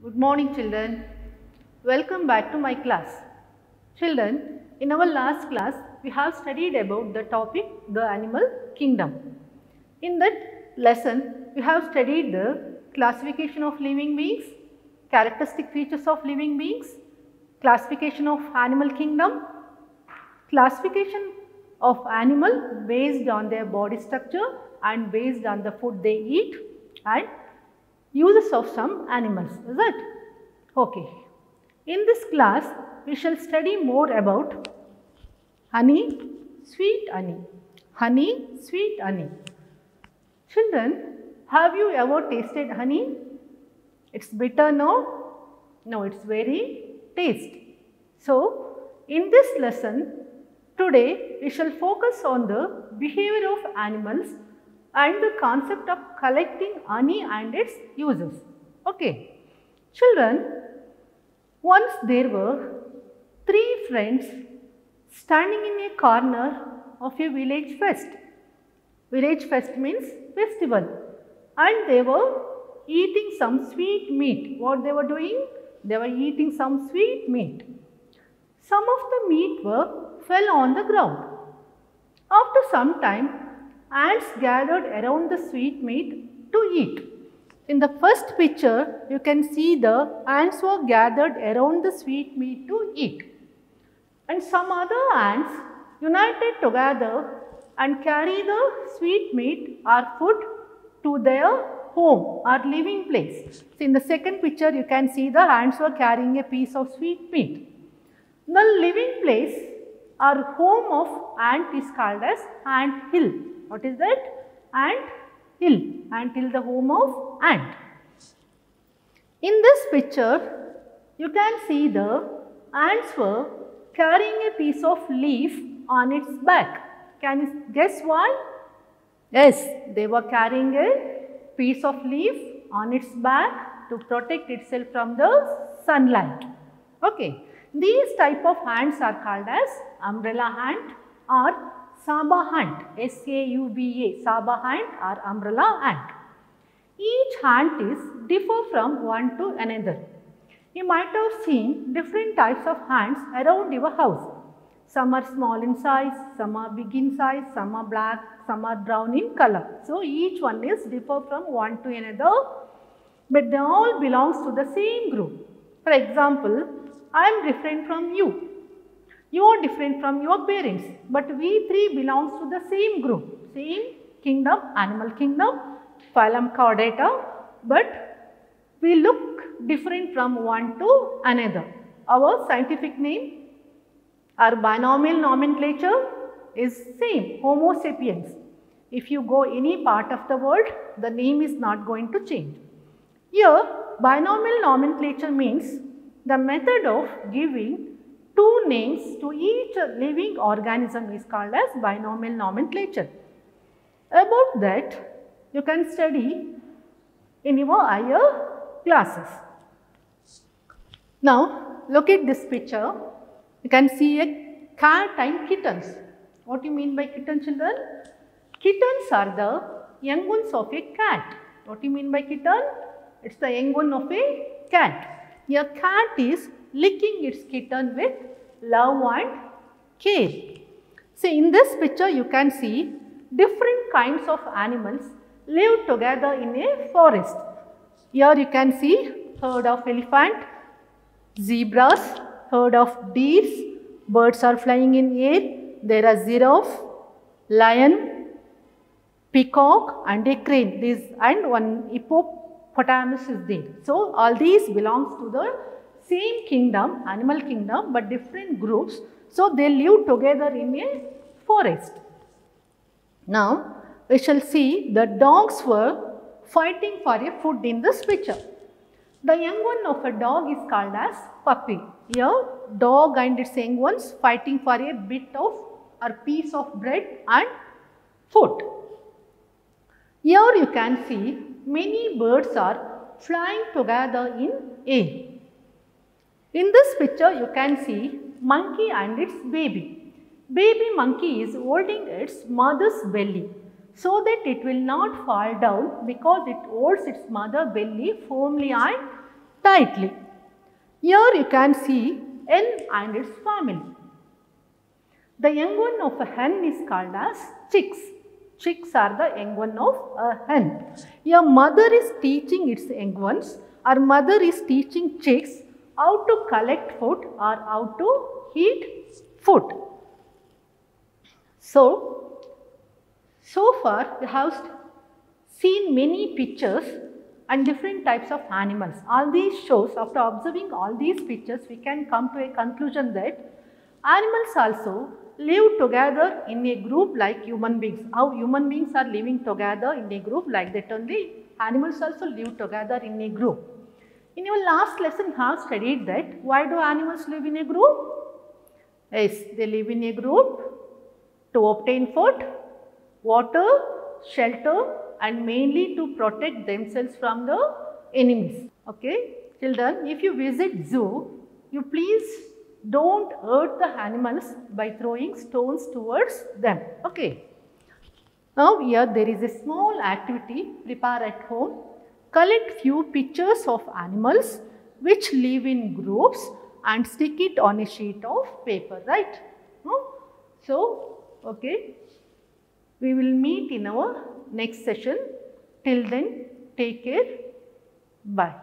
Good morning children. Welcome back to my class. Children, in our last class we have studied about the topic the animal kingdom. In that lesson we have studied the classification of living beings, characteristic features of living beings, classification of animal kingdom, classification of animal based on their body structure and based on the food they eat, and uses of some animals, is it? Okay. In this class, we shall study more about honey, sweet honey. Honey, sweet honey. Children, have you ever tasted honey? It's bitter, no? No, it's very tasty. So, in this lesson, today we shall focus on the behavior of animals and the concept of collecting honey and its uses. Okay. Children, once there were three friends standing in a corner of a village fest. Village fest means festival, and they were eating some sweet meat. What they were doing? They were eating some sweet meat. Some of the meat fell on the ground. After some time, ants gathered around the sweet meat to eat. In the first picture, you can see the ants were gathered around the sweet meat to eat. And some other ants united together and carry the sweet meat or food to their home or living place. So, in the second picture, you can see the ants were carrying a piece of sweet meat. The living place or home of ant is called as ant hill. What is that? Ant hill. Ant hill, the home of ant. In this picture, you can see the ants were carrying a piece of leaf on its back. Can you guess why? Yes, they were carrying a piece of leaf on its back to protect itself from the sunlight. Okay. These type of ants are called as umbrella ant or Saba ant, S-A-U-B-A, Saba ant or umbrella ant. Each ant is differ from one to another. You might have seen different types of ants around your house. Some are small in size, some are big in size, some are black, some are brown in color. So, each one is differ from one to another, but they all belongs to the same group. For example, I am different from you. You are different from your parents, but we three belongs to the same group, same kingdom, animal kingdom, phylum Chordata, but we look different from one to another. Our scientific name, our binomial nomenclature is same, Homo sapiens. If you go any part of the world, the name is not going to change. Here, binomial nomenclature means the method of giving two names to each living organism is called as binomial nomenclature. About that, you can study in your higher classes. Now, look at this picture. You can see a cat and kittens. What do you mean by kitten, children? Kittens are the young ones of a cat. What do you mean by kitten? It's the young one of a cat. A cat is licking its kitten with love and care. So, in this picture you can see different kinds of animals live together in a forest. Here you can see herd of elephant, zebras, herd of deers, birds are flying in air, there are giraffe, lion, peacock and a crane, and one hippopotamus is there. So, all these belongs to the same kingdom, animal kingdom, but different groups. So, they live together in a forest. Now, we shall see the dogs were fighting for a food in this picture. The young one of a dog is called as puppy. Here, dog and its young ones fighting for a bit of or piece of bread and food. Here you can see many birds are flying together in air. In this picture, you can see monkey and its baby. Baby monkey is holding its mother's belly so that it will not fall down because it holds its mother belly firmly and tightly. Here you can see hen and its family. The young one of a hen is called as chicks. Chicks are the young one of a hen. Your mother is teaching its young ones, or mother is teaching chicks how to collect food or how to eat food. So far we have seen many pictures and different types of animals. All these shows, after observing all these pictures, we can come to a conclusion that animals also live together in a group like human beings. How human beings are living together in a group, like that only animals also live together in a group. In your last lesson, you have studied that why do animals live in a group? Yes, they live in a group to obtain food, water, shelter, and mainly to protect themselves from the enemies. Okay, children, if you visit zoo, you please don't hurt the animals by throwing stones towards them. Okay. Now here there is a small activity, prepare at home. Collect few pictures of animals which live in groups and stick it on a sheet of paper, right? So, okay, we will meet in our next session. Till then, take care. Bye.